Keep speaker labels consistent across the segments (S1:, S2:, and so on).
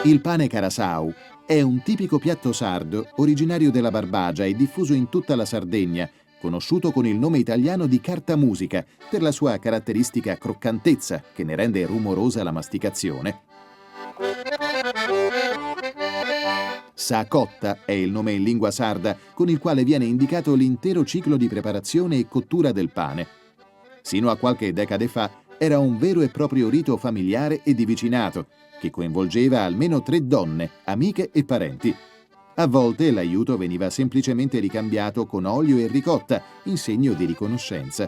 S1: Il pane carasau è un tipico piatto sardo originario della Barbagia e diffuso in tutta la Sardegna, conosciuto con il nome italiano di cartamusica per la sua caratteristica croccantezza che ne rende rumorosa la masticazione. Sa cotta è il nome in lingua sarda con il quale viene indicato l'intero ciclo di preparazione e cottura del pane. Sino a qualche decade fa era un vero e proprio rito familiare e di vicinato che coinvolgeva almeno 3 donne, amiche e parenti. A volte l'aiuto veniva semplicemente ricambiato con olio e ricotta in segno di riconoscenza.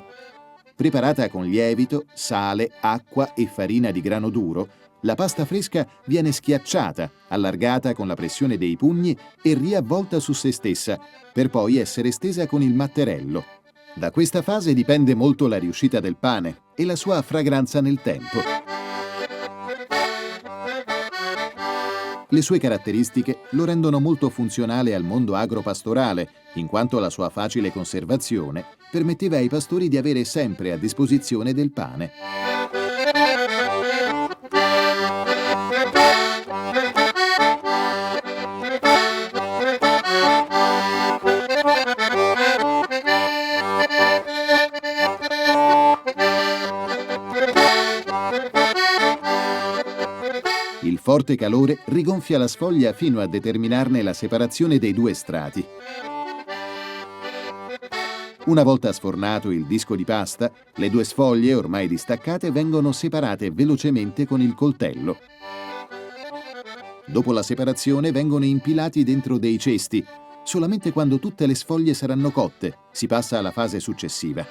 S1: Preparata con lievito, sale, acqua e farina di grano duro, la pasta fresca viene schiacciata, allargata con la pressione dei pugni e riavvolta su se stessa, per poi essere stesa con il matterello. Da questa fase dipende molto la riuscita del pane e la sua fragranza nel tempo. Le sue caratteristiche lo rendono molto funzionale al mondo agropastorale, in quanto la sua facile conservazione permetteva ai pastori di avere sempre a disposizione del pane. Il forte calore rigonfia la sfoglia fino a determinarne la separazione dei 2 strati. Una volta sfornato il disco di pasta, le 2 sfoglie, ormai distaccate, vengono separate velocemente con il coltello. Dopo la separazione vengono impilati dentro dei cesti. Solamente quando tutte le sfoglie saranno cotte si passa alla fase successiva.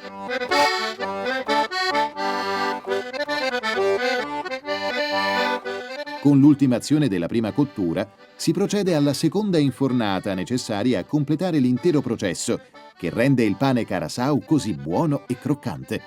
S1: Con l'ultimazione della prima cottura si procede alla seconda infornata necessaria a completare l'intero processo, che rende il pane carasau così buono e croccante.